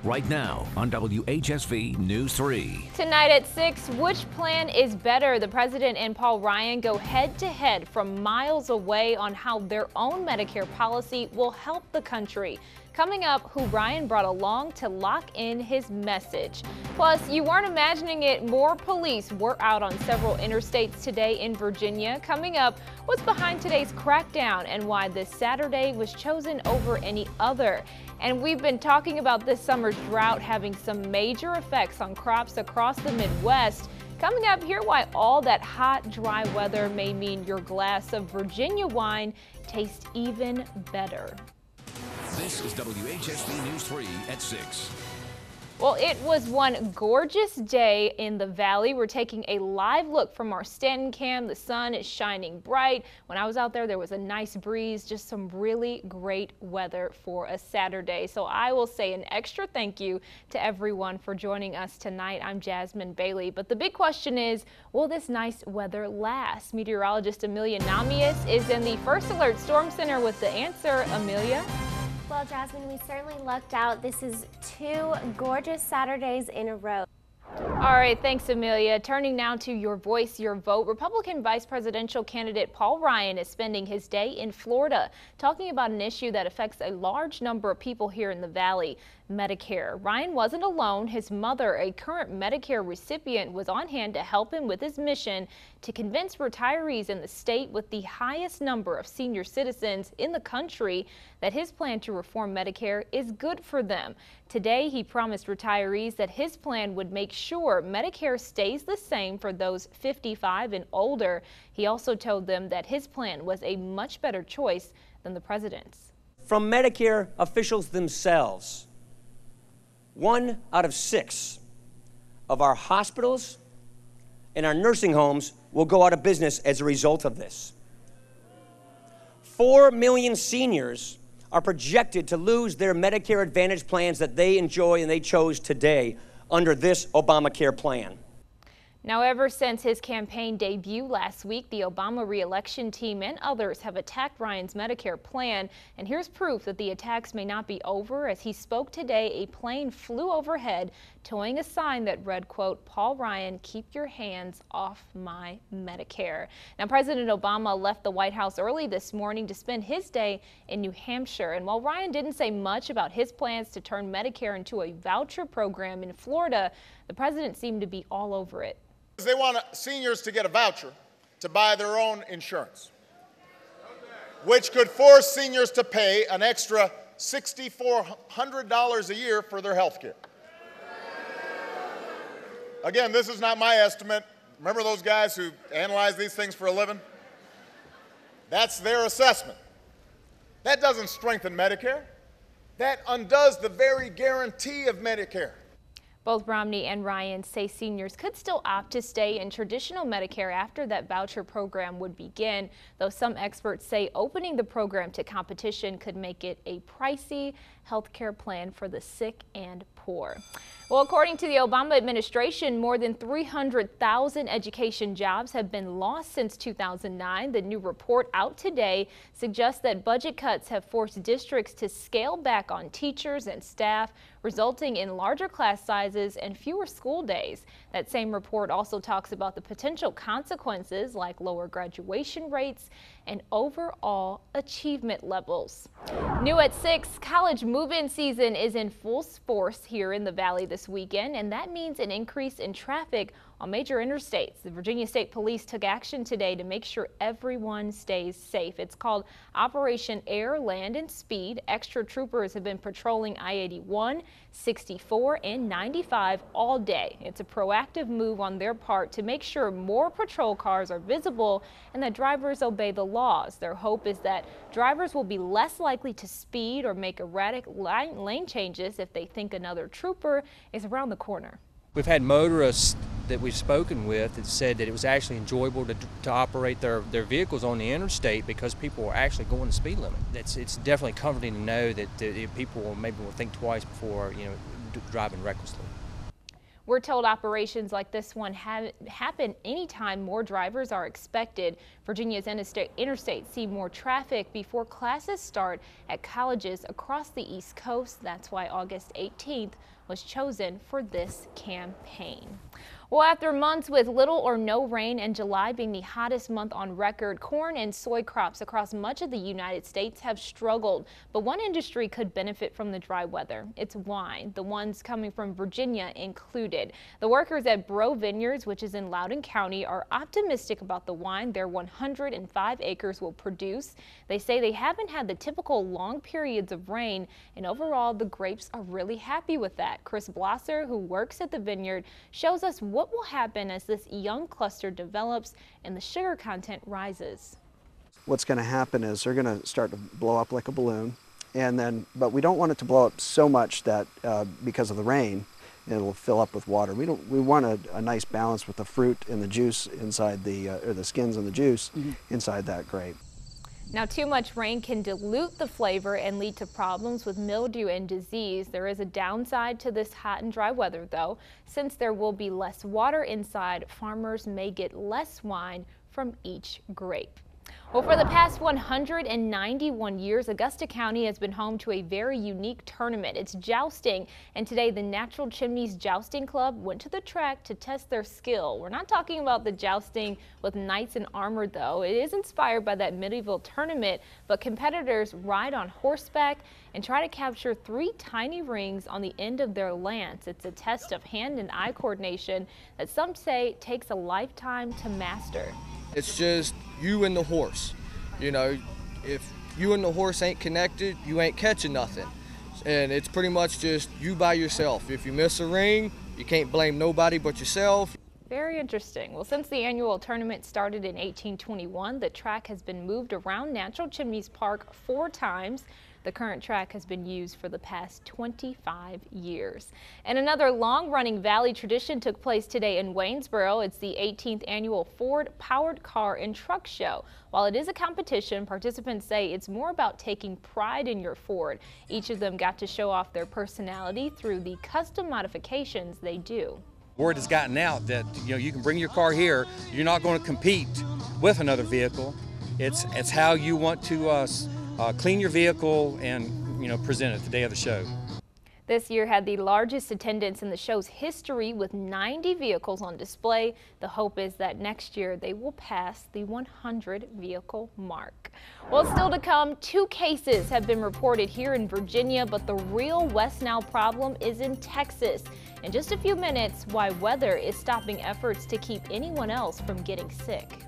right now on WHSV News 3. Tonight at 6, which plan is better? The president and Paul Ryan go head-to-head from miles away on how their own Medicare policy will help the country. Coming up, who Ryan brought along to lock in his message. Plus, you weren't imagining it, more police were out on several interstates today in Virginia. Coming up, what's behind today's crackdown and why this Saturday was chosen over any other. And we've been talking about this summer's drought having some major effects on crops across the Midwest. Coming up, hear why all that hot, dry weather may mean your glass of Virginia wine tastes even better. This is WHSV News 3 at 6. Well, it was one gorgeous day in the valley. We're taking a live look from our Stanton cam. The sun is shining bright. When I was out there, there was a nice breeze, just some really great weather for a Saturday. So I will say an extra thank you to everyone for joining us tonight. I'm Jasmine Bailey. But the big question is, will this nice weather last? Meteorologist Amelia Namias is in the First Alert Storm Center with the answer. Amelia? Well, Jasmine, we certainly lucked out. This is 2 gorgeous Saturdays in a row. All right, thanks, Amelia. Turning now to your voice, your vote. Republican vice presidential candidate Paul Ryan is spending his day in Florida talking about an issue that affects a large number of people here in the Valley, Medicare. Ryan wasn't alone. His mother, a current Medicare recipient, was on hand to help him with his mission to convince retirees in the state with the highest number of senior citizens in the country that his plan to reform Medicare is good for them. Today, he promised retirees that his plan would make sure Medicare stays the same for those 55 and older. He also told them that his plan was a much better choice than the president's. From Medicare officials themselves, 1 out of 6 of our hospitals and our nursing homes will go out of business as a result of this. 4 million seniors are projected to lose their Medicare Advantage plans that they enjoy and they chose today under this Obamacare plan. Now, ever since his campaign debut last week, the Obama re-election team and others have attacked Ryan's Medicare plan. And here's proof that the attacks may not be over. As he spoke today, a plane flew overhead, towing a sign that read, quote, "Paul Ryan, keep your hands off my Medicare." Now, President Obama left the White House early this morning to spend his day in New Hampshire. And while Ryan didn't say much about his plans to turn Medicare into a voucher program in Florida, the president seemed to be all over it. They want seniors to get a voucher to buy their own insurance, which could force seniors to pay an extra $6,400 a year for their health care. Again, this is not my estimate. Remember those guys who analyze these things for a living? That's their assessment. That doesn't strengthen Medicare. That undoes the very guarantee of Medicare. Both Romney and Ryan say seniors could still opt to stay in traditional Medicare after that voucher program would begin, though some experts say opening the program to competition could make it a pricey health care plan for the sick and poor. Well, according to the Obama administration, more than 300,000 education jobs have been lost since 2009. The new report out today suggests that budget cuts have forced districts to scale back on teachers and staff, resulting in larger class sizes and fewer school days. That same report also talks about the potential consequences like lower graduation rates and overall achievement levels. New at 6, college move-in season is in full force here in the Valley this weekend, and that means an increase in traffic on major interstates. The Virginia State Police took action today to make sure everyone stays safe. It's called Operation Air, Land, and Speed. Extra troopers have been patrolling I-81, 64, and 95 all day. It's a proactive move on their part to make sure more patrol cars are visible and that drivers obey the laws. Their hope is that drivers will be less likely to speed or make erratic lane changes if they think another trooper is around the corner. We've had motorists that we've spoken with that said that it was actually enjoyable to operate their vehicles on the interstate because people were actually going the speed limit. It's definitely comforting to know that people maybe will think twice before driving recklessly. We're told operations like this one happen anytime more drivers are expected. Virginia's interstates see more traffic before classes start at colleges across the East Coast. That's why August 18th was chosen for this campaign. Well, after months with little or no rain and July being the hottest month on record, corn and soy crops across much of the United States have struggled. But one industry could benefit from the dry weather. It's wine, the ones coming from Virginia included. The workers at Bro Vineyards, which is in Loudoun County, are optimistic about the wine their 105 acres will produce. They say they haven't had the typical long periods of rain, and overall the grapes are really happy with that. Chris Blosser, who works at the vineyard, shows us what will happen as this young cluster develops and the sugar content rises. What's going to happen is they're going to start to blow up like a balloon, but we don't want it to blow up so much that because of the rain it'll fill up with water. We want a nice balance with the fruit and the juice inside or the skins and the juice inside that grape. Now, too much rain can dilute the flavor and lead to problems with mildew and disease. There is a downside to this hot and dry weather, though. Since there will be less water inside, farmers may get less wine from each grape. Well, for the past 191 years, Augusta County has been home to a very unique tournament. It's jousting, and today the Natural Chimneys Jousting Club went to the track to test their skill. We're not talking about the jousting with knights in armor, though. It is inspired by that medieval tournament, but competitors ride on horseback and try to capture 3 tiny rings on the end of their lance. It's a test of hand and eye coordination that some say takes a lifetime to master. It's just you and the horse. You know, if you and the horse ain't connected, you ain't catching nothing. And it's pretty much just you by yourself. If you miss a ring, you can't blame nobody but yourself. Very interesting. Well, since the annual tournament started in 1821, the track has been moved around Natural Chimneys Park 4 times. The current track has been used for the past 25 years. And another long-running Valley tradition took place today in Waynesboro. It's the 18th annual Ford Powered Car and Truck Show. While it is a competition, participants say it's more about taking pride in your Ford. Each of them got to show off their personality through the custom modifications they do. Word has gotten out that you can bring your car here. You're not going to compete with another vehicle. It's how you want to clean your vehicle and present it the day of the show. This year had the largest attendance in the show's history with 90 vehicles on display. The hope is that next year they will pass the 100 vehicle mark. Well, still to come, 2 cases have been reported here in Virginia, but the real West Nile problem is in Texas. In just a few minutes, why weather is stopping efforts to keep anyone else from getting sick.